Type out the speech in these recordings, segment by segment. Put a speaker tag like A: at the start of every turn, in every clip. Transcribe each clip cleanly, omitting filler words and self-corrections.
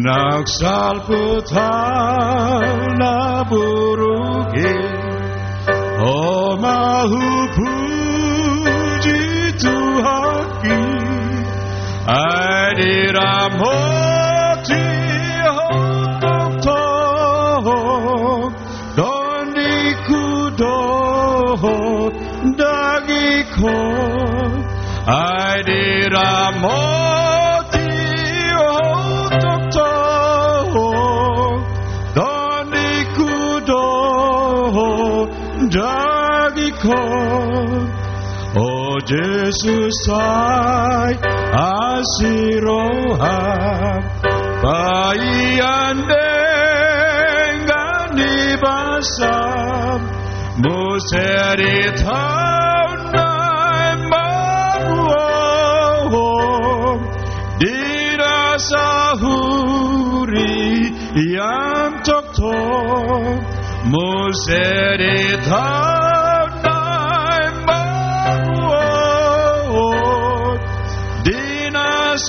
A: Naksal naburugi Oh mahu puji Tuhaki Adiram hoti hotok toh Doniku doh dagiko Adiram hoti hotok toh Doniku doh dagiko Oh Jesus ay asiroham Paiandeng ibasam Museritau nai maruom Dirasahuri yang tok-tok Museritau nai maruom Dinasahuri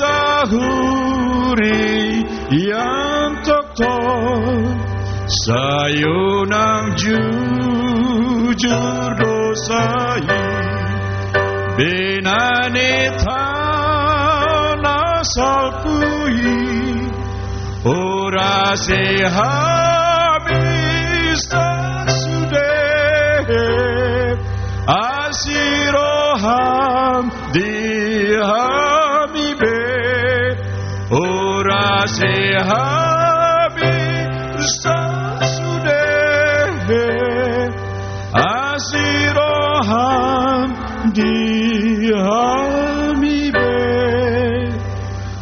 A: yang tok-tok Sayunang jujur dosai Binanita nasalpui Orasi habis tasudeh Asiroham dihamibe Orasi habis Asiroham dihamibe.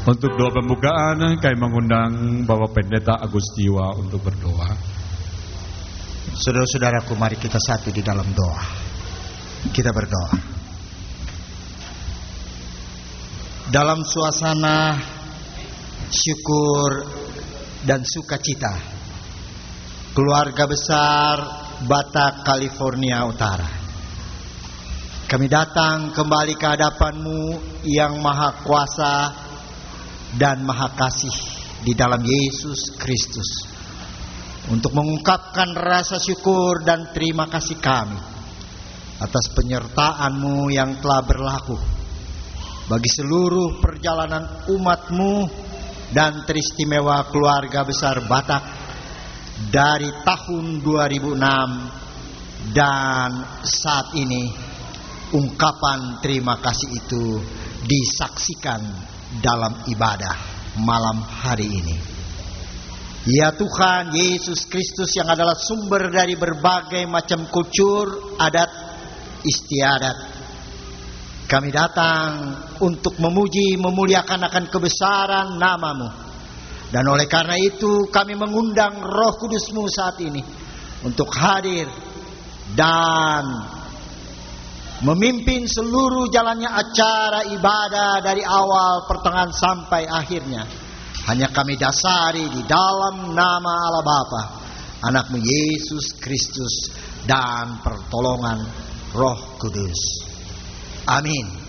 A: Untuk doa pembukaan kami mengundang Bapak Pendeta Agustiwa untuk berdoa.
B: Saudara-saudaraku, mari kita satu di dalam doa. Kita berdoa. Dalam suasana syukur dan sukacita, keluarga besar Batak California Utara, kami datang kembali ke hadapan-Mu yang Maha Kuasa dan Maha Kasih di dalam Yesus Kristus, untuk mengungkapkan rasa syukur dan terima kasih kami atas penyertaan-Mu yang telah berlaku bagi seluruh perjalanan umat-Mu dan teristimewa keluarga besar Batak dari tahun 2006 dan saat ini. Ungkapan terima kasih itu disaksikan dalam ibadah malam hari ini. Ya Tuhan Yesus Kristus yang adalah sumber dari berbagai macam kultur, adat, istiadat, kami datang untuk memuji, memuliakan akan kebesaran nama-Mu. Dan oleh karena itu kami mengundang Roh Kudus-Mu saat ini untuk hadir dan memimpin seluruh jalannya acara ibadah dari awal, pertengahan sampai akhirnya. Hanya kami dasari di dalam nama Allah Bapa, Anak-Mu Yesus Kristus, dan pertolongan Roh Kudus. Amin.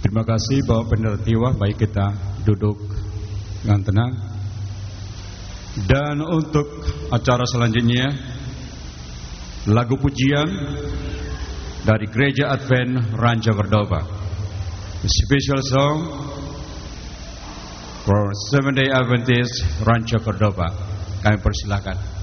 A: Terima kasih Bapak Pendeta Tiwa. Baik, kita duduk dengan tenang. Dan untuk acara selanjutnya, lagu pujian dari Gereja Advent Rancho Cordova, a special song for Seventh-day Adventist Rancho Cordova. Kami persilakan.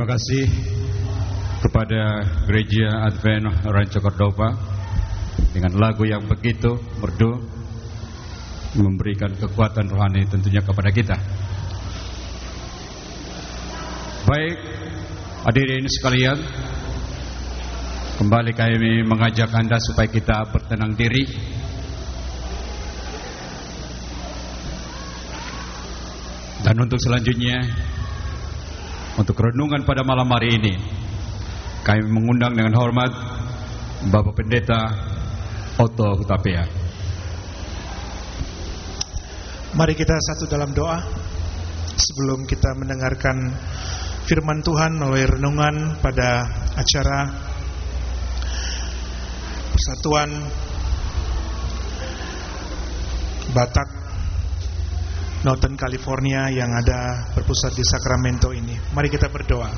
A: Terima kasih kepada Gereja Advent Rancho Cordova dengan lagu yang begitu merdu, memberikan kekuatan rohani tentunya kepada kita. Baik, hadirin sekalian, kembali kami mengajak Anda supaya kita bertenang diri. Dan untuk selanjutnya, untuk renungan pada malam hari ini, kami mengundang dengan hormat Bapak Pendeta Otto Hutapea.
C: Mari kita satu dalam doa sebelum kita mendengarkan firman Tuhan melalui renungan pada acara Persatuan Batak Northern California yang ada berpusat di Sacramento ini. Mari kita berdoa.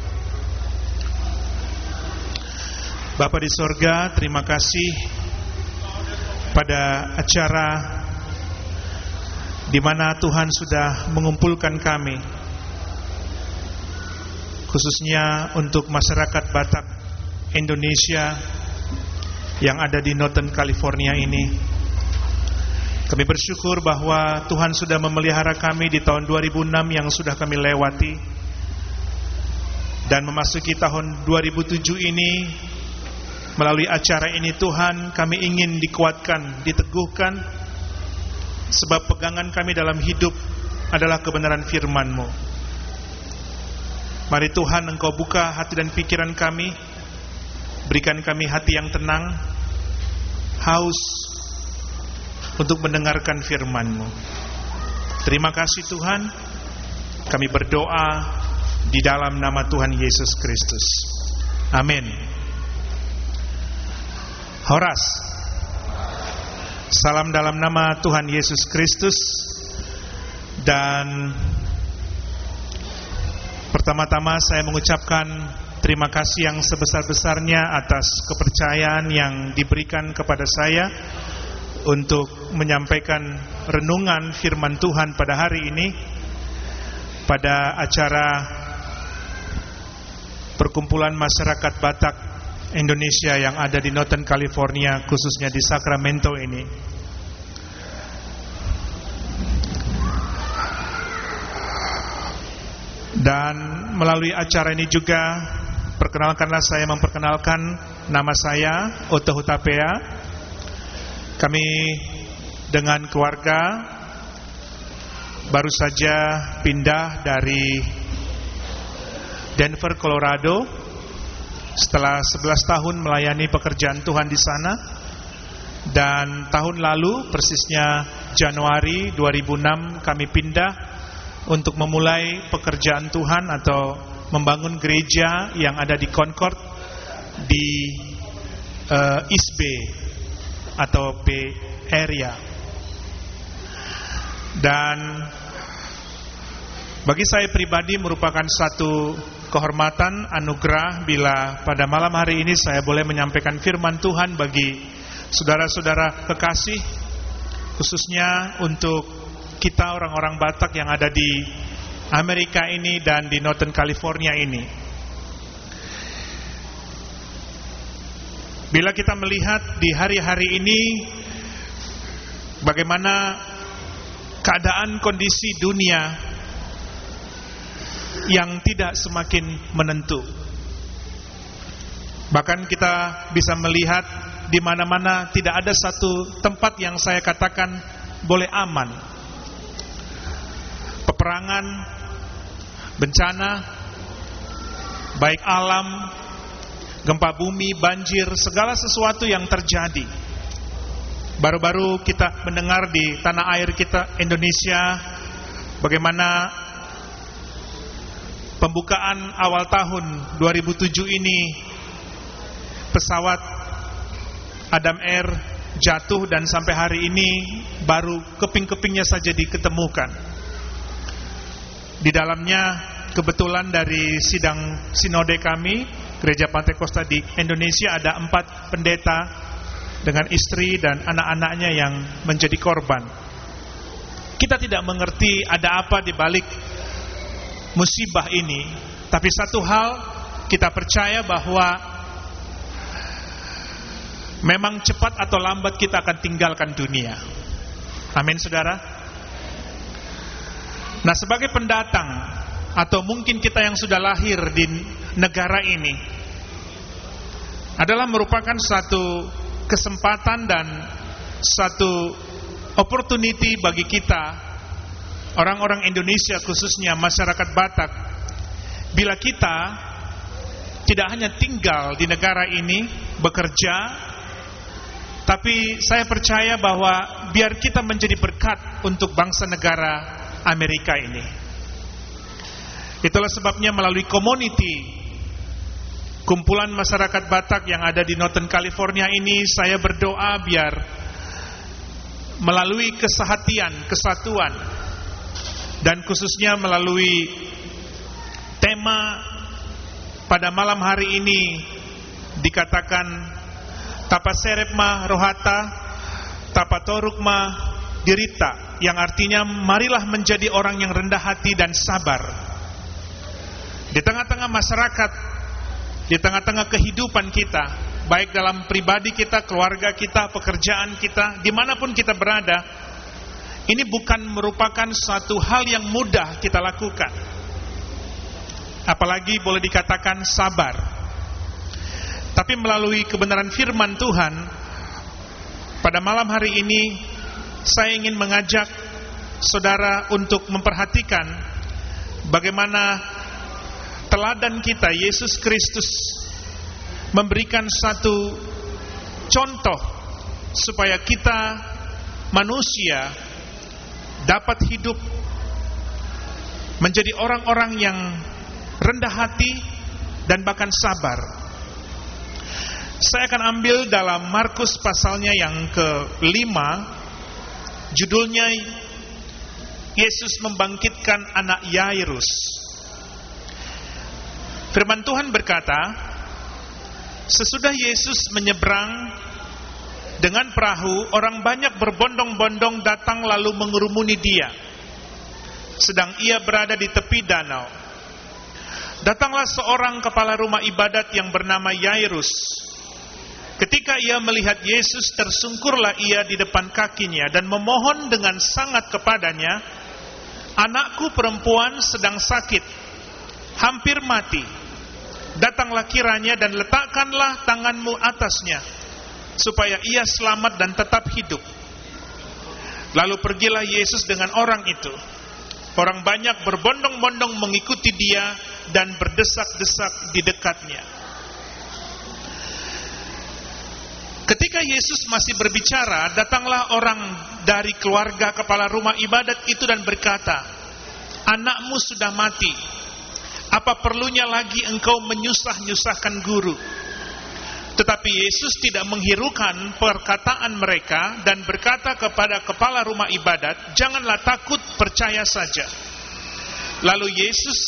C: Bapa di sorga, terima kasih pada acara di mana Tuhan sudah mengumpulkan kami, khususnya untuk masyarakat Batak Indonesia yang ada di Northern California ini. Kami bersyukur bahwa Tuhan sudah memelihara kami di tahun 2006 yang sudah kami lewati, dan memasuki tahun 2007 ini. Melalui acara ini Tuhan, kami ingin dikuatkan, diteguhkan, sebab pegangan kami dalam hidup adalah kebenaran firman-Mu. Mari Tuhan, Engkau buka hati dan pikiran kami, berikan kami hati yang tenang, haus untuk mendengarkan firman-Mu. Terima kasih Tuhan. Kami berdoa di dalam nama Tuhan Yesus Kristus. Amin. Horas. Salam dalam nama Tuhan Yesus Kristus. Dan pertama-tama saya mengucapkan terima kasih yang sebesar-besarnya atas kepercayaan yang diberikan kepada saya untuk menyampaikan renungan firman Tuhan pada hari ini pada acara perkumpulan masyarakat Batak Indonesia yang ada di Northern California, khususnya di Sacramento ini. Dan melalui acara ini juga, perkenalkanlah saya memperkenalkan nama saya Otto Hutapea. Kami dengan keluarga baru saja pindah dari Denver, Colorado, setelah 11 tahun melayani pekerjaan Tuhan di sana. Dan tahun lalu, persisnya Januari 2006, kami pindah untuk memulai pekerjaan Tuhan atau membangun gereja yang ada di Concord di East Bay atau Bay Area. Dan bagi saya pribadi merupakan satu kehormatan, anugerah bila pada malam hari ini saya boleh menyampaikan firman Tuhan bagi saudara-saudara kekasih, khususnya untuk kita orang-orang Batak yang ada di Amerika ini dan di Northern California ini. Bila kita melihat di hari-hari ini bagaimana keadaan kondisi dunia yang tidak semakin menentu, bahkan kita bisa melihat di mana-mana tidak ada satu tempat yang saya katakan boleh aman. Peperangan, bencana, baik alam, gempa bumi, banjir, segala sesuatu yang terjadi. Baru-baru kita mendengar di tanah air kita Indonesia bagaimana pembukaan awal tahun 2007 ini pesawat Adam Air jatuh, dan sampai hari ini baru keping-kepingnya saja diketemukan. Di dalamnya kebetulan dari sidang sinode kami Gereja Pantai Costa di Indonesia ada 4 pendeta dengan istri dan anak-anaknya yang menjadi korban. Kita tidak mengerti ada apa di balik musibah ini, tapi satu hal kita percaya bahwa memang cepat atau lambat kita akan tinggalkan dunia. Amin, saudara. Nah, sebagai pendatang atau mungkin kita yang sudah lahir di negara ini, adalah merupakan satu kesempatan dan satu opportunity bagi kita, orang-orang Indonesia khususnya masyarakat Batak, bila kita tidak hanya tinggal di negara ini, bekerja, tapi saya percaya bahwa biar kita menjadi berkat untuk bangsa negara Amerika ini. Itulah sebabnya melalui community, kumpulan masyarakat Batak yang ada di Northern California ini, saya berdoa biar melalui kesehatian, kesatuan, dan khususnya melalui tema pada malam hari ini dikatakan Tapaserepma rohata, tapatorukma dirita, yang artinya marilah menjadi orang yang rendah hati dan sabar. Di tengah-tengah masyarakat, di tengah-tengah kehidupan kita, baik dalam pribadi kita, keluarga kita, pekerjaan kita, dimanapun kita berada, ini bukan merupakan suatu hal yang mudah kita lakukan. Apalagi boleh dikatakan sabar. Tapi melalui kebenaran firman Tuhan, pada malam hari ini saya ingin mengajak saudara untuk memperhatikan bagaimana teladan kita, Yesus Kristus, memberikan satu contoh supaya kita manusia dapat hidup menjadi orang-orang yang rendah hati dan bahkan sabar. Saya akan ambil dalam Markus pasalnya yang ke-5, judulnya Yesus membangkitkan anak Yairus. Firman Tuhan berkata, sesudah Yesus menyeberang dengan perahu, orang banyak berbondong-bondong datang lalu mengerumuni dia, sedang ia berada di tepi danau. Datanglah seorang kepala rumah ibadat yang bernama Yairus. Ketika ia melihat Yesus, tersungkurlah ia di depan kakinya dan memohon dengan sangat kepadanya, anakku perempuan sedang sakit, hampir mati. Datanglah kiranya dan letakkanlah tanganmu atasnya, supaya ia selamat dan tetap hidup. Lalu pergilah Yesus dengan orang itu. Orang banyak berbondong-bondong mengikuti dia dan berdesak-desak di dekatnya. Ketika Yesus masih berbicara, datanglah orang dari keluarga kepala rumah ibadat itu dan berkata, anakmu sudah mati. Apa perlunya lagi engkau menyusah-nyusahkan guru? Tetapi Yesus tidak menghiraukan perkataan mereka dan berkata kepada kepala rumah ibadat, janganlah takut, percaya saja. Lalu Yesus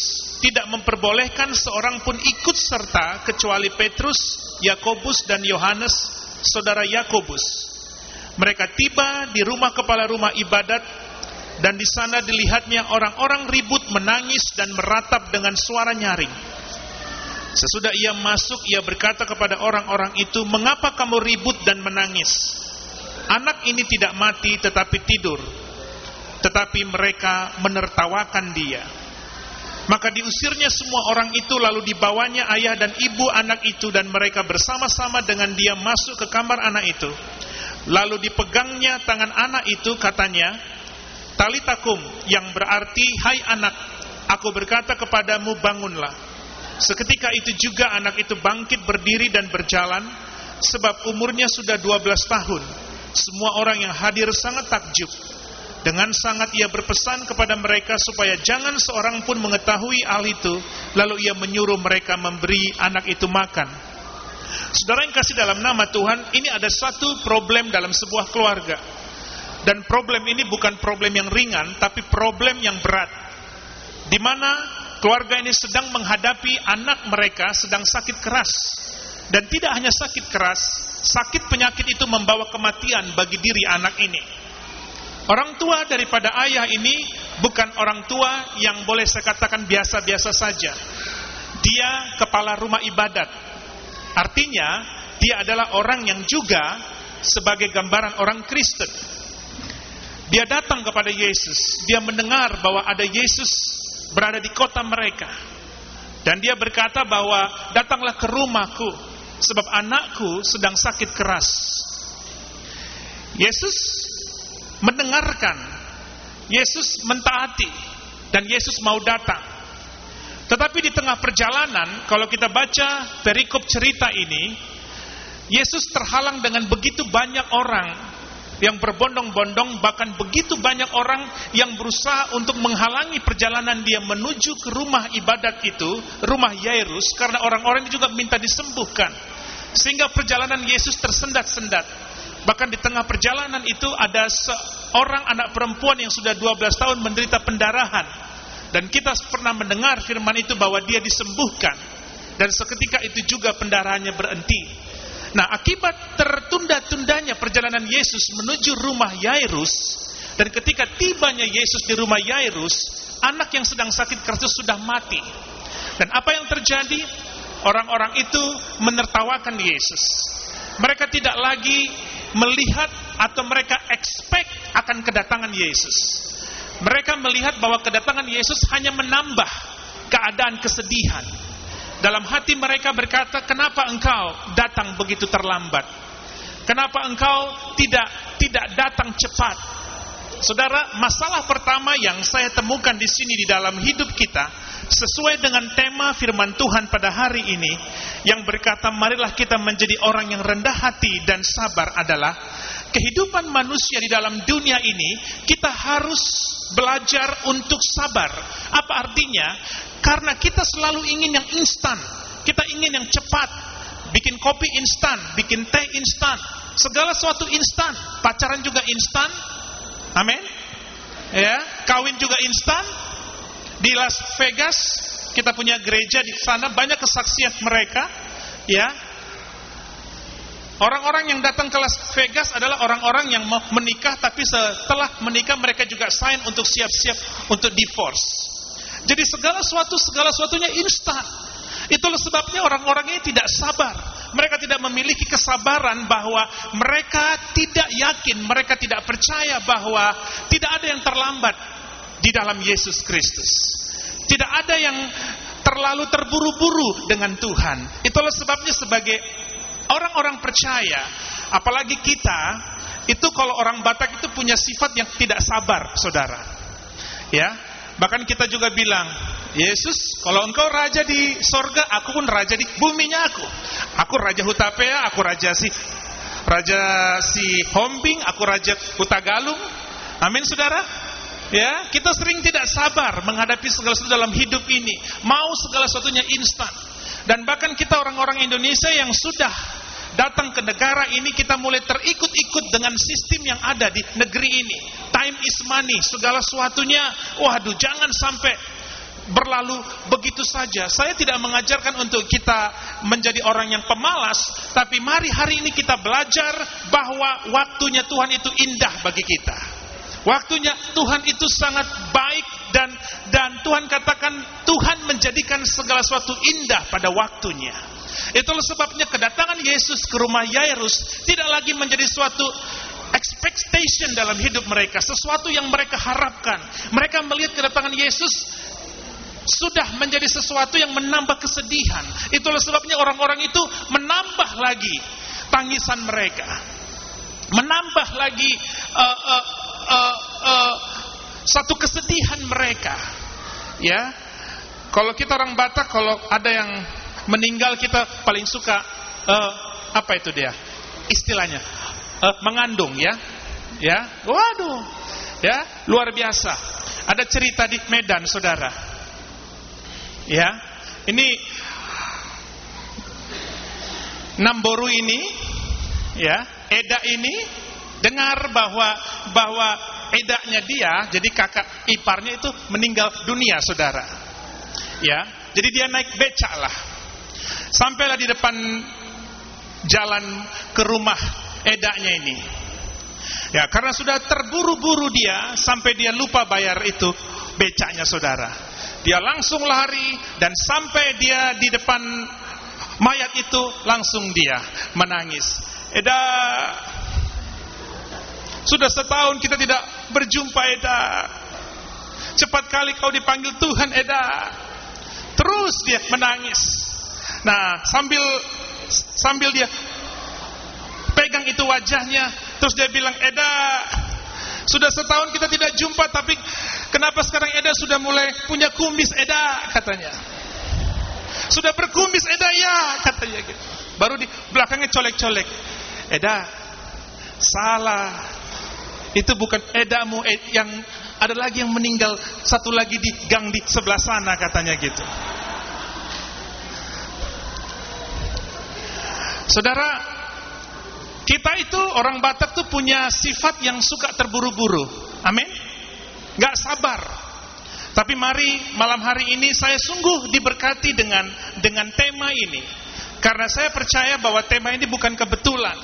C: tidak memperbolehkan seorang pun ikut serta kecuali Petrus, Yakobus dan Yohanes, saudara Yakobus. Mereka tiba di rumah kepala rumah ibadat, dan di sana dilihatnya orang-orang ribut, menangis dan meratap dengan suara nyaring. Sesudah ia masuk, ia berkata kepada orang-orang itu, mengapa kamu ribut dan menangis? Anak ini tidak mati tetapi tidur. Tetapi mereka menertawakan dia. Maka diusirnya semua orang itu, lalu dibawanya ayah dan ibu anak itu, dan mereka bersama-sama dengan dia masuk ke kamar anak itu. Lalu dipegangnya tangan anak itu, katanya, Talitakum, yang berarti, hai anak, aku berkata kepadamu, bangunlah. Seketika itu juga anak itu bangkit berdiri dan berjalan, sebab umurnya sudah 12 tahun. Semua orang yang hadir sangat takjub. Dengan sangat ia berpesan kepada mereka supaya jangan seorang pun mengetahui hal itu. Lalu ia menyuruh mereka memberi anak itu makan. Saudara yang kasih dalam nama Tuhan, ini ada satu problem dalam sebuah keluarga. Dan problem ini bukan problem yang ringan, tapi problem yang berat. Di mana keluarga ini sedang menghadapi anak mereka sedang sakit keras. Dan tidak hanya sakit keras, sakit penyakit itu membawa kematian bagi diri anak ini. Orang tua daripada ayah ini bukan orang tua yang boleh saya katakan biasa-biasa saja. dia kepala rumah ibadat. Artinya dia adalah orang yang juga sebagai gambaran orang Kristen. Dia datang kepada Yesus. Dia mendengar bahwa ada Yesus berada di kota mereka. Dan dia berkata bahwa datanglah ke rumahku, sebab anakku sedang sakit keras. Yesus mendengarkan, Yesus mentaati, dan Yesus mau datang. Tetapi di tengah perjalanan, kalau kita baca perikop cerita ini, Yesus terhalang dengan begitu banyak orang yang berbondong-bondong, bahkan begitu banyak orang yang berusaha untuk menghalangi perjalanan dia menuju ke rumah ibadat itu, rumah Yairus, karena orang-orang ini juga minta disembuhkan. Sehingga perjalanan Yesus tersendat-sendat. Bahkan di tengah perjalanan itu ada seorang anak perempuan yang sudah 12 tahun menderita pendarahan. Dan kita pernah mendengar firman itu bahwa dia disembuhkan. Dan seketika itu juga pendarahannya berhenti. Nah, akibat tertunda-tundanya perjalanan Yesus menuju rumah Yairus, dan ketika tibanya Yesus di rumah Yairus, anak yang sedang sakit keras itu sudah mati. Dan apa yang terjadi? Orang-orang itu menertawakan Yesus. Mereka tidak lagi melihat atau mereka expect akan kedatangan Yesus. Mereka melihat bahwa kedatangan Yesus hanya menambah keadaan kesedihan. Dalam hati mereka berkata, kenapa engkau datang begitu terlambat? Kenapa engkau tidak datang cepat? Saudara, masalah pertama yang saya temukan di sini di dalam hidup kita, sesuai dengan tema firman Tuhan pada hari ini, yang berkata, marilah kita menjadi orang yang rendah hati dan sabar, adalah kehidupan manusia di dalam dunia ini, kita harus belajar untuk sabar. Apa artinya? Karena kita selalu ingin yang instan. Kita ingin yang cepat. Bikin kopi instan, bikin teh instan. Segala sesuatu instan. Pacaran juga instan. Amin. Ya, kawin juga instan. Di Las Vegas, kita punya gereja di sana, banyak kesaksian mereka. Ya. Orang-orang yang datang ke Las Vegas adalah orang-orang yang mau menikah, tapi setelah menikah mereka juga sign untuk siap-siap untuk divorce. Jadi segala sesuatunya instan. Itulah sebabnya orang-orang ini tidak sabar. Mereka tidak memiliki kesabaran bahwa mereka tidak yakin, mereka tidak percaya bahwa tidak ada yang terlambat di dalam Yesus Kristus. Tidak ada yang terlalu terburu-buru dengan Tuhan. Itulah sebabnya sebagai orang-orang percaya, apalagi kita, itu kalau orang Batak itu punya sifat yang tidak sabar, saudara. Ya. Bahkan kita juga bilang, Yesus, kalau engkau raja di sorga, aku pun raja di buminya aku. Aku raja Hutapea, aku raja si Hombing, aku raja Hutagalung. Amin, saudara. Ya, kita sering tidak sabar menghadapi segala sesuatu dalam hidup ini. Mau segala sesuatunya instan. Dan bahkan kita orang-orang Indonesia yang sudah datang ke negara ini, kita mulai terikut-ikut dengan sistem yang ada di negeri ini. Time is money, segala sesuatunya, waduh, jangan sampai berlalu begitu saja. Saya tidak mengajarkan untuk kita menjadi orang yang pemalas, tapi mari hari ini kita belajar bahwa waktunya Tuhan itu indah bagi kita. Waktunya Tuhan itu sangat baik, dan Tuhan katakan, Tuhan menjadikan segala sesuatu indah pada waktunya. Itulah sebabnya kedatangan Yesus ke rumah Yairus tidak lagi menjadi suatu expectation dalam hidup mereka, sesuatu yang mereka harapkan. Mereka melihat kedatangan Yesus sudah menjadi sesuatu yang menambah kesedihan. Itulah sebabnya orang-orang itu menambah lagi tangisan mereka, menambah lagi satu kesedihan mereka. Ya, kalau kita orang Batak, kalau ada yang meninggal, kita paling suka apa itu dia istilahnya, mengandung, ya. Waduh, ya, luar biasa. Ada cerita di Medan, saudara. Ya, ini Namboru ini, ya, Eda ini dengar bahwa Edanya dia, jadi kakak iparnya itu meninggal dunia, saudara. Ya, jadi dia naik becak lah. Sampailah di depan jalan ke rumah Edanya ini. Ya, karena sudah terburu-buru dia, sampai dia lupa bayar itu becaknya, saudara. Dia langsung lari dan sampai dia di depan mayat itu langsung dia menangis. Eda, sudah setahun kita tidak berjumpa Eda. Cepat kali kau dipanggil Tuhan Eda. Terus dia menangis. Nah, sambil dia pegang itu wajahnya, terus dia bilang, Eda, sudah setahun kita tidak jumpa, tapi kenapa sekarang Eda sudah mulai punya kumis Eda, katanya. Sudah berkumis Eda ya, katanya gitu. Baru di belakangnya colek-colek. Eda, salah. Itu bukan Edamu, yang ada lagi yang meninggal, satu lagi di gang di sebelah sana, katanya gitu. Saudara, kita itu orang Batak tuh punya sifat yang suka terburu-buru. Amin. Gak sabar. Tapi mari malam hari ini saya sungguh diberkati dengan tema ini. Karena saya percaya bahwa tema ini bukan kebetulan.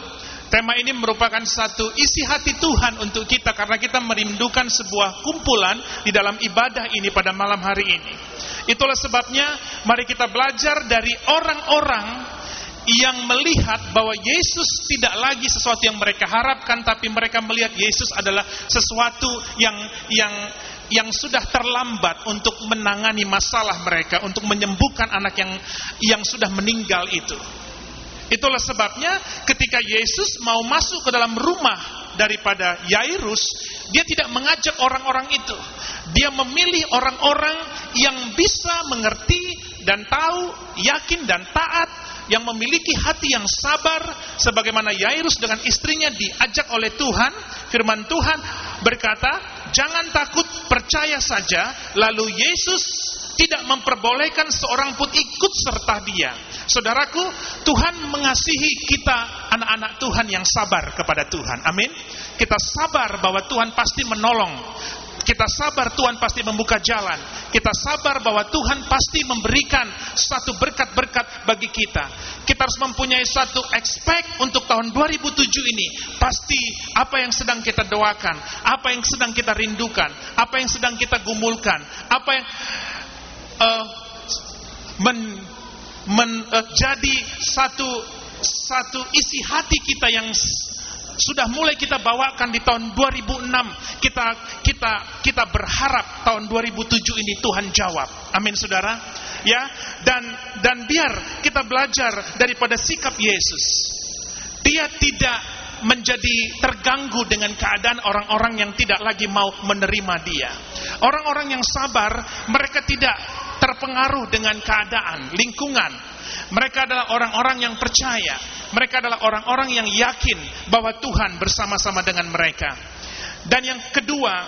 C: Tema ini merupakan satu isi hati Tuhan untuk kita, karena kita merindukan sebuah kumpulan di dalam ibadah ini pada malam hari ini. Itulah sebabnya mari kita belajar dari orang-orang yang melihat bahwa Yesus tidak lagi sesuatu yang mereka harapkan, tapi mereka melihat Yesus adalah sesuatu yang sudah terlambat untuk menangani masalah mereka, untuk menyembuhkan anak yang sudah meninggal itu. Itulah sebabnya ketika Yesus mau masuk ke dalam rumah daripada Yairus, dia tidak mengajak orang-orang itu. Dia memilih orang-orang yang bisa mengerti dan tahu, yakin dan taat, yang memiliki hati yang sabar, sebagaimana Yairus dengan istrinya diajak oleh Tuhan. Firman Tuhan berkata, jangan takut, percaya saja. Lalu Yesus tidak memperbolehkan seorang pun ikut serta dia. Saudaraku, Tuhan mengasihi kita anak-anak Tuhan yang sabar kepada Tuhan. Amin. Kita sabar bahwa Tuhan pasti menolong. Kita sabar Tuhan pasti membuka jalan. Kita sabar bahwa Tuhan pasti memberikan satu berkat-berkat bagi kita. Kita harus mempunyai satu expect untuk tahun 2007 ini. Pasti apa yang sedang kita doakan, apa yang sedang kita rindukan, apa yang sedang kita gumulkan, apa yang menjadi satu isi hati kita yang sudah mulai kita bawakan di tahun 2006. Kita berharap tahun 2007 ini Tuhan jawab. Amin, saudara. Ya, dan biar kita belajar daripada sikap Yesus. Dia tidak menjadi terganggu dengan keadaan orang-orang yang tidak lagi mau menerima dia. Orang-orang yang sabar, mereka tidak terpengaruh dengan keadaan, lingkungan. Mereka adalah orang-orang yang percaya. Mereka adalah orang-orang yang yakin bahwa Tuhan bersama-sama dengan mereka. Dan yang kedua,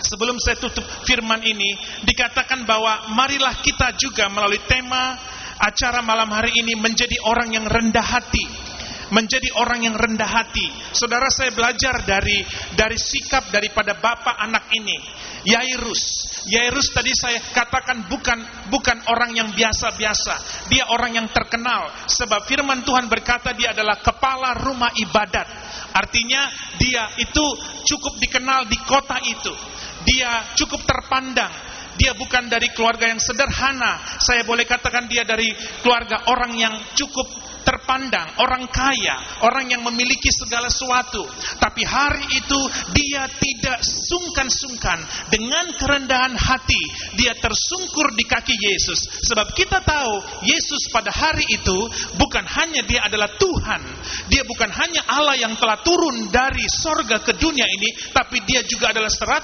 C: sebelum saya tutup firman ini, dikatakan bahwa marilah kita juga melalui tema acara malam hari ini menjadi orang yang rendah hati. Menjadi orang yang rendah hati. Saudara, saya belajar dari sikap daripada bapak anak ini, Yairus. Yairus tadi saya katakan bukan orang yang biasa-biasa. Dia orang yang terkenal. Sebab firman Tuhan berkata dia adalah kepala rumah ibadat. Artinya dia itu cukup dikenal di kota itu. Dia cukup terpandang. Dia bukan dari keluarga yang sederhana. Saya boleh katakan dia dari keluarga orang yang cukup terpandang, orang kaya, orang yang memiliki segala sesuatu. Tapi hari itu dia tidak sungkan-sungkan, dengan kerendahan hati dia tersungkur di kaki Yesus. Sebab kita tahu Yesus pada hari itu bukan hanya dia adalah Tuhan, dia bukan hanya Allah yang telah turun dari sorga ke dunia ini, tapi dia juga adalah 100%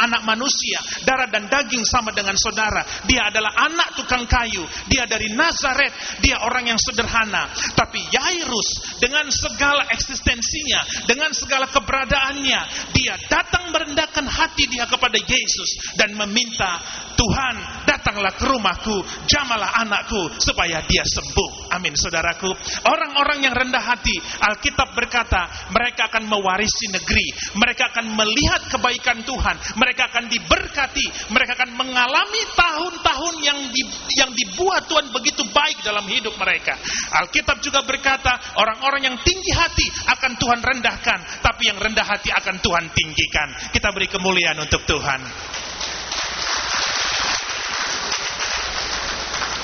C: anak manusia, darah dan daging sama dengan saudara. Dia adalah anak tukang kayu, dia dari Nazaret, dia orang yang sederhana. Tapi Yairus dengan segala eksistensinya, dengan segala keberadaannya, dia datang merendahkan hati dia kepada Yesus dan meminta, Tuhan, datanglah ke rumahku, jamahlah anakku supaya dia sembuh. Amin, saudaraku. Orang-orang yang rendah hati, Alkitab berkata, mereka akan mewarisi negeri, mereka akan melihat kebaikan Tuhan, mereka akan diberkati, mereka akan mengalami tahun-tahun yang dibuat Tuhan begitu baik dalam hidup mereka. Alkitab juga berkata, orang-orang yang tinggi hati akan Tuhan rendahkan, tapi yang rendah hati akan Tuhan tinggikan. Kita beri kemuliaan untuk Tuhan.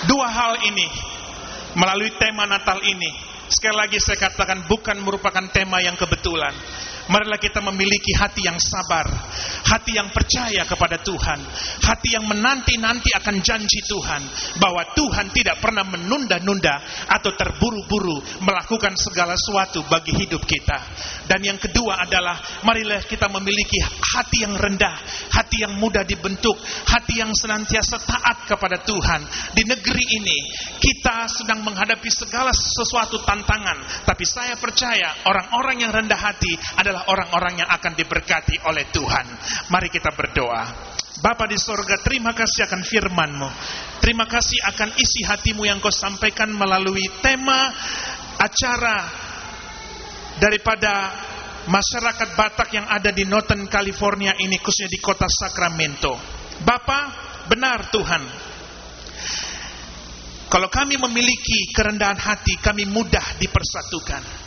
C: Dua hal ini melalui tema Natal ini, sekali lagi saya katakan, bukan merupakan tema yang kebetulan. Marilah kita memiliki hati yang sabar, hati yang percaya kepada Tuhan, hati yang menanti-nanti akan janji Tuhan, bahwa Tuhan tidak pernah menunda-nunda atau terburu-buru melakukan segala sesuatu bagi hidup kita. Dan yang kedua adalah, marilah kita memiliki hati yang rendah, hati yang mudah dibentuk, hati yang senantiasa taat kepada Tuhan. Di negeri ini kita sedang menghadapi segala sesuatu tantangan, tapi saya percaya orang-orang yang rendah hati adalah orang-orang yang akan diberkati oleh Tuhan. Mari kita berdoa. Bapa di sorga, terima kasih akan firman-Mu. Terima kasih akan isi hati-Mu yang Kau sampaikan melalui tema acara daripada masyarakat Batak yang ada di Northern California ini, khususnya di kota Sacramento. Bapa, benar Tuhan, kalau kami memiliki kerendahan hati, kami mudah dipersatukan.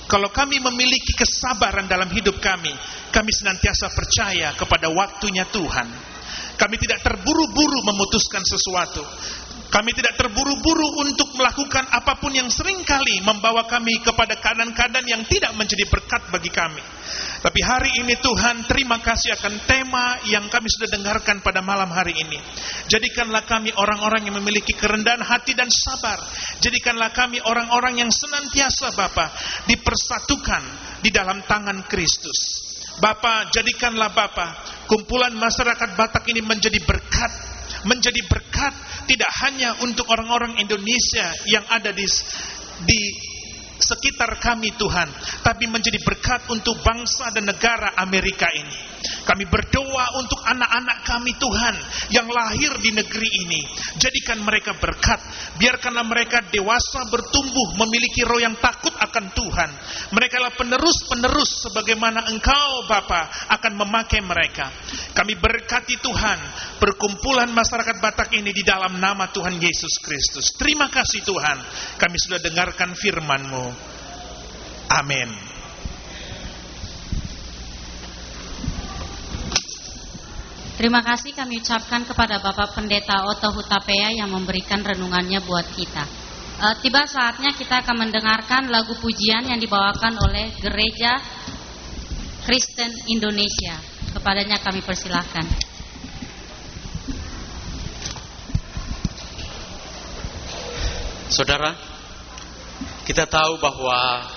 C: Kalau kami memiliki kesabaran dalam hidup kami senantiasa percaya kepada waktunya Tuhan. Kami tidak terburu-buru memutuskan sesuatu. Kami tidak terburu-buru untuk melakukan apapun yang seringkali membawa kami kepada keadaan-keadaan yang tidak menjadi berkat bagi kami. Tapi hari ini Tuhan, terima kasih akan tema yang kami sudah dengarkan pada malam hari ini. Jadikanlah kami orang-orang yang memiliki kerendahan hati dan sabar. Jadikanlah kami orang-orang yang senantiasa Bapa dipersatukan di dalam tangan Kristus. Bapa, jadikanlah Bapa kumpulan masyarakat Batak ini menjadi berkat. Menjadi berkat tidak hanya untuk orang-orang Indonesia yang ada di sekitar kami Tuhan, tapi menjadi berkat untuk bangsa dan negara Amerika ini. Kami berdoa untuk anak-anak kami Tuhan yang lahir di negeri ini. Jadikan mereka berkat. Biarkanlah mereka dewasa bertumbuh memiliki roh yang takut akan Tuhan. Mereka adalah penerus-penerus sebagaimana Engkau Bapa akan memakai mereka. Kami berkati Tuhan perkumpulan masyarakat Batak ini di dalam nama Tuhan Yesus Kristus. Terima kasih Tuhan, kami sudah dengarkan firman-Mu. Amin.
D: Terima kasih kami ucapkan kepada Bapak Pendeta Otto Hutapea yang memberikan renungannya buat kita. Tiba saatnya kita akan mendengarkan lagu pujian yang dibawakan oleh Gereja Kristen Indonesia. Kepadanya kami persilahkan.
E: Saudara, kita tahu bahwa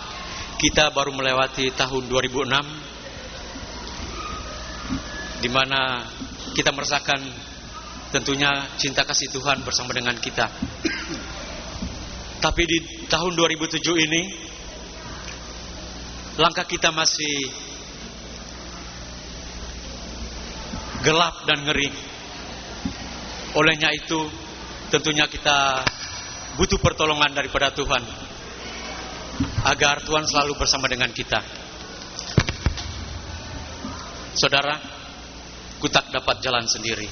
E: kita baru melewati tahun 2006, di mana kita merasakan tentunya cinta kasih Tuhan bersama dengan kita. Tapi di tahun 2007 ini langkah kita masih gelap dan ngeri. Olehnya itu tentunya kita butuh pertolongan daripada Tuhan, agar Tuhan selalu bersama dengan kita. Saudara, ku tak dapat jalan sendiri.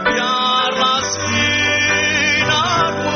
F: Biarlah sinarmu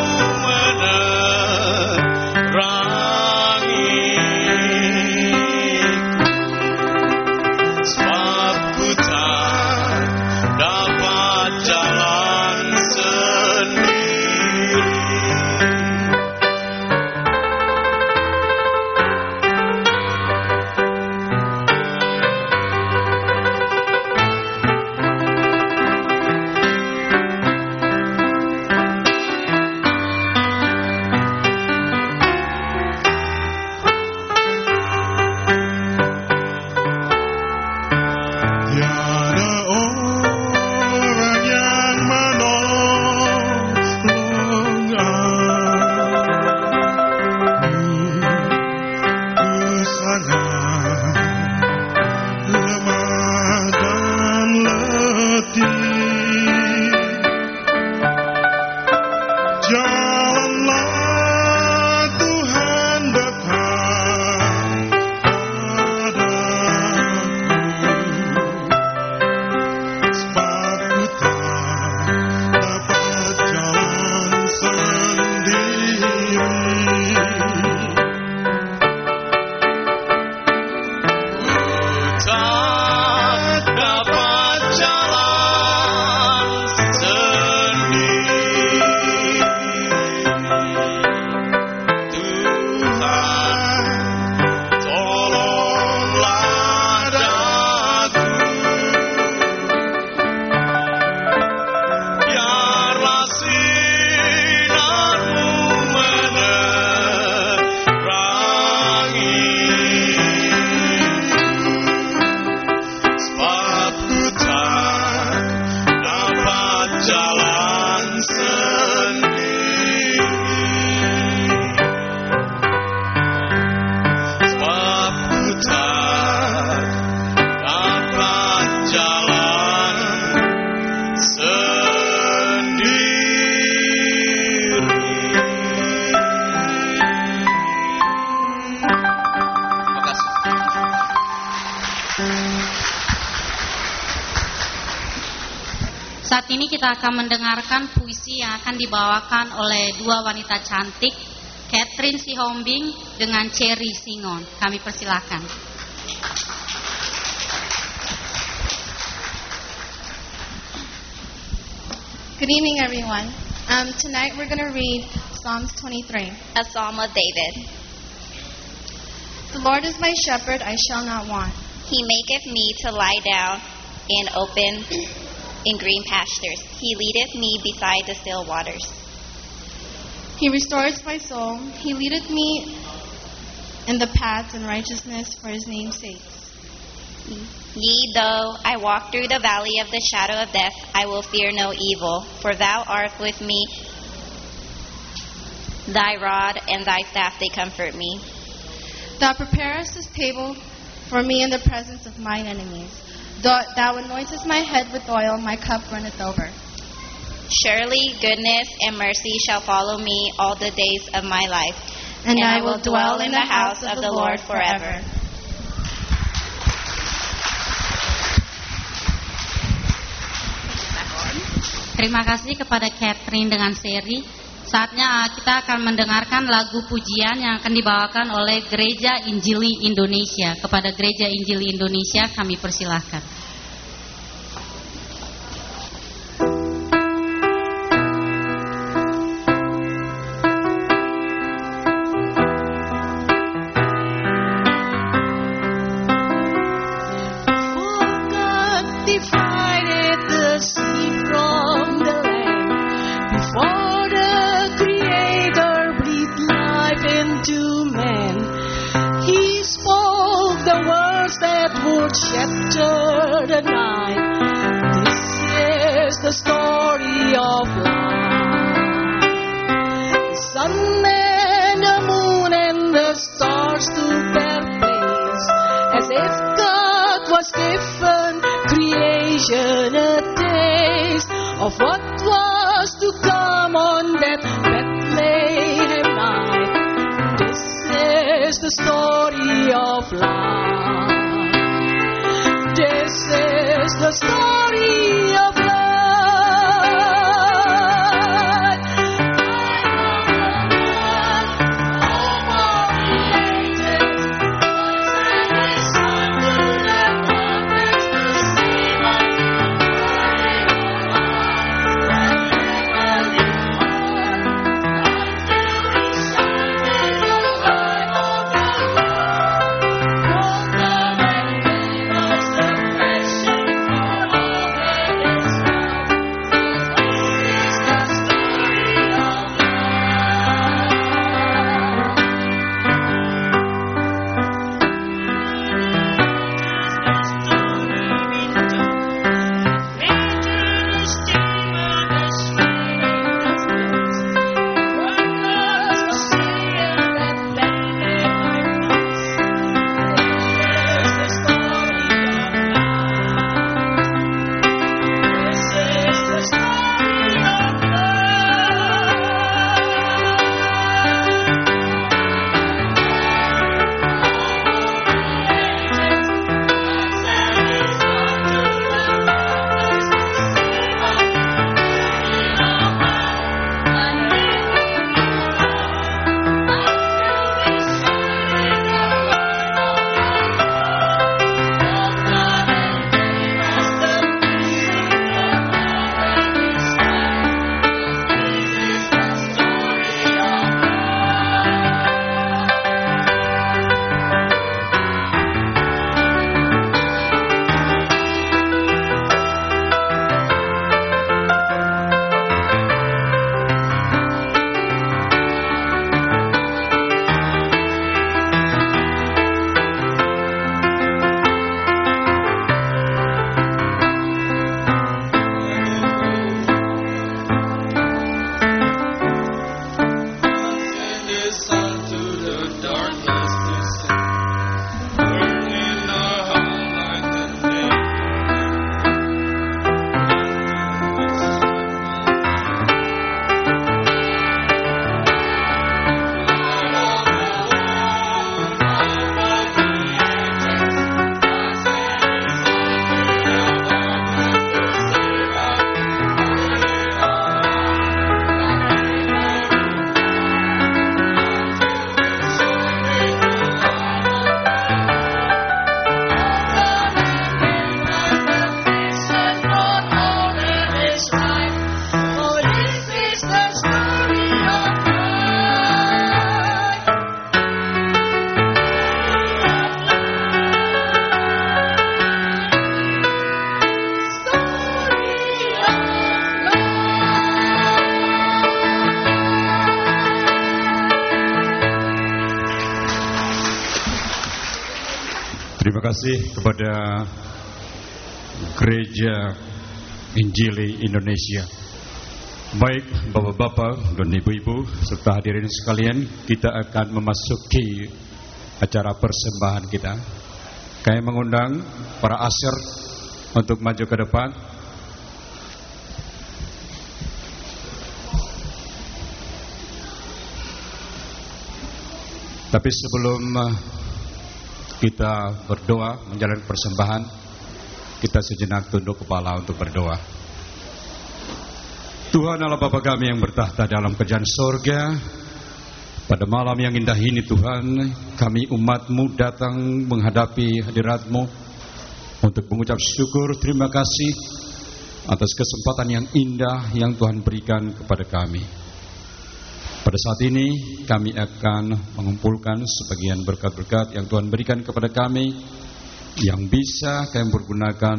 D: kita akan mendengarkan puisi yang akan dibawakan oleh dua wanita cantik, Catherine Sihombing dengan Cherry Singon. Kami persilakan.
F: Good evening, everyone. Tonight we're going to read Psalms 23,
G: a psalm of David.
F: The Lord is my shepherd, I shall not want.
G: He maketh me to lie down in green pastures. He leadeth me beside the still waters.
F: He restores my soul. He leadeth me in the paths and righteousness for his name's sake.
G: Yea, though I walk through the valley of the shadow of death, I will fear no evil, for thou art with me. Thy rod and thy staff, they comfort me.
F: Thou preparest a table for me in the presence of mine enemies. Thou anointest my head with oil, my cup runneth over.
G: Surely goodness and mercy shall follow me all the days of my life,
F: and I will dwell in the house of the Lord forever.
D: Terima kasih kepada Catherine dengan Seri. Saatnya kita akan mendengarkan lagu pujian yang akan dibawakan oleh Gereja Injili Indonesia. Kepada Gereja Injili Indonesia kami persilahkan.
H: Shelter the night. This is the story of life. The sun and the moon and the stars took their place, as if God was given creation a taste of what was to come on that Bethlehem night. This is the story of life. This is the story of life.
A: kasih kepada Gereja Injili Indonesia. Baik Bapak-bapak dan Ibu-ibu serta hadirin sekalian, kita akan memasuki acara persembahan kita. Kami mengundang para asir untuk maju ke depan. Tapi sebelum kita berdoa menjalani persembahan, kita sejenak tunduk kepala untuk berdoa. Tuhan Allah Bapa kami yang bertahta dalam kerajaan sorga, pada malam yang indah ini Tuhan, kami umat-Mu datang menghadapi hadirat-Mu untuk mengucap syukur terima kasih atas kesempatan yang indah yang Tuhan berikan kepada kami. Pada saat ini kami akan mengumpulkan sebagian berkat-berkat yang Tuhan berikan kepada kami, yang bisa kami pergunakan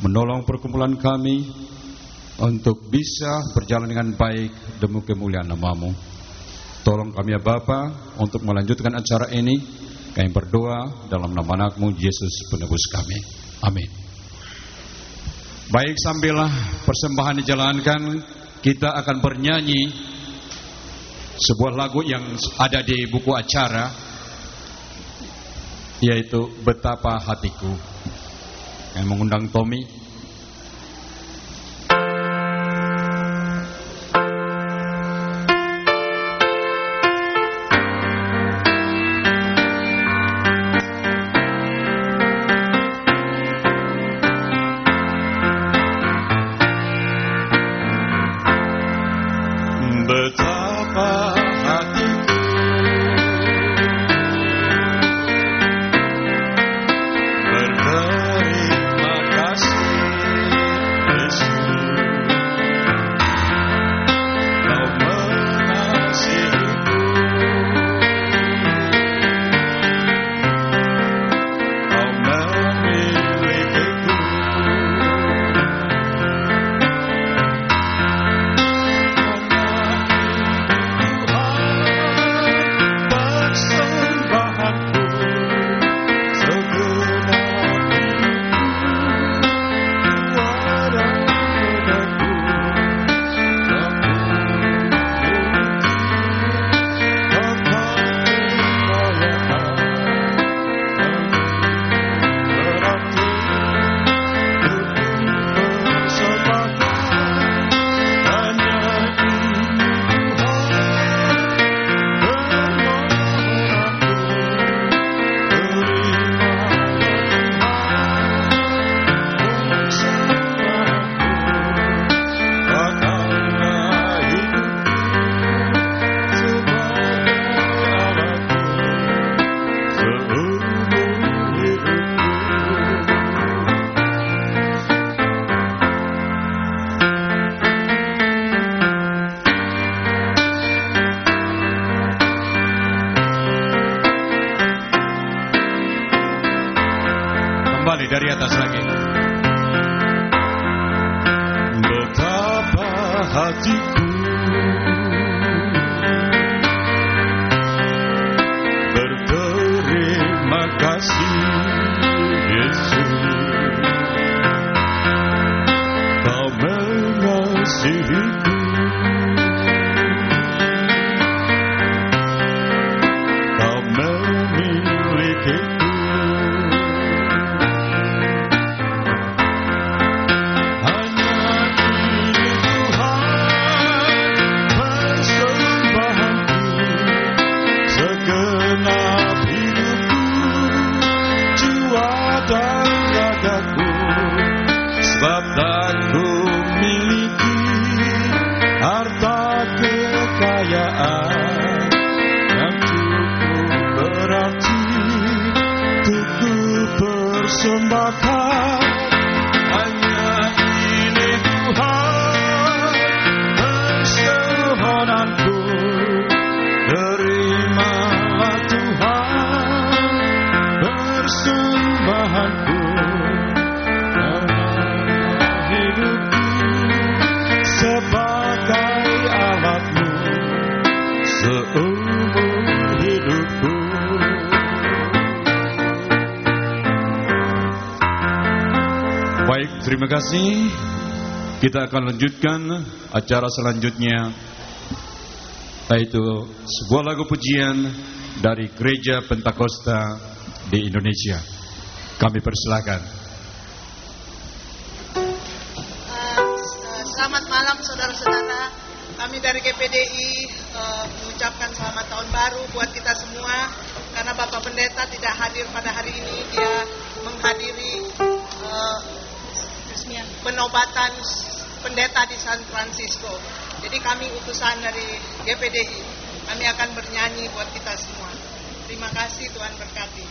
A: menolong perkumpulan kami untuk bisa berjalan dengan baik demi kemuliaan nama-Mu. Tolong kami ya Bapa untuk melanjutkan acara ini. Kami berdoa dalam nama anak-Mu Yesus penebus kami. Amin. Baik, sambil persembahan dijalankan, kita akan bernyanyi sebuah lagu yang ada di buku acara, yaitu Betapa Hatiku. Yang mengundang Tommy. Dari atas lagi. Betapa hatiku berterima kasih Yesus, Kau mengasihiku, Kau memilikiku. Persembahkan hanya ini Tuhan, permohonanku, terimalah Tuhan persembahanku, karena hidupku sebagai alat-Mu seumur hidupku. terima kasih. Kita akan lanjutkan acara selanjutnya, yaitu sebuah lagu pujian dari Gereja Pentakosta di Indonesia. Kami persilakan.
I: Selamat malam saudara-saudara. Kami dari GPDI mengucapkan selamat tahun baru buat kita semua. Karena Bapak Pendeta tidak hadir pada hari ini, dia menghadiri penobatan pendeta di San Francisco. Jadi kami utusan dari GPDI, kami akan bernyanyi buat kita semua. Terima kasih, Tuhan berkati.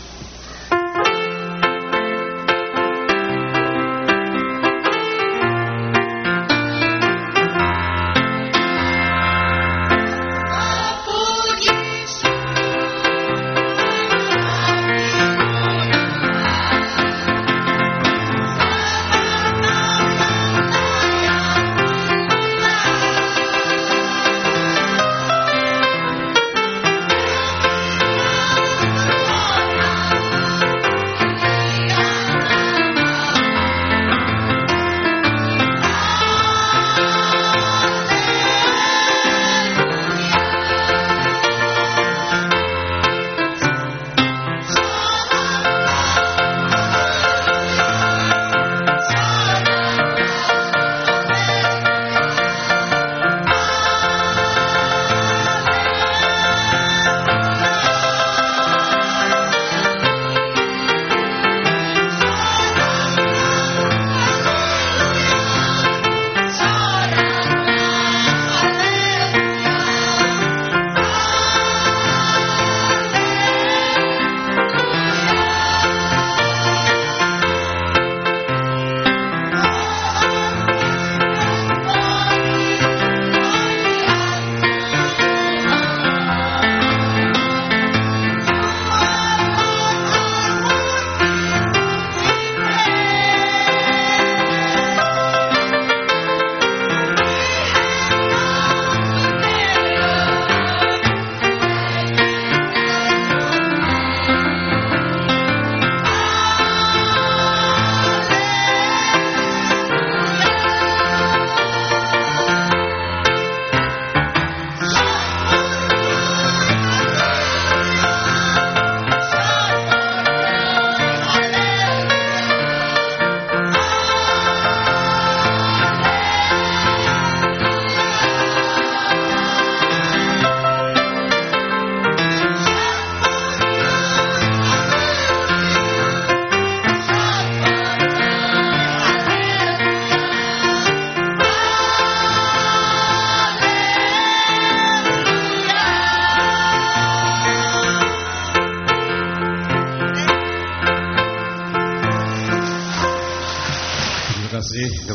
A: Terima kasih.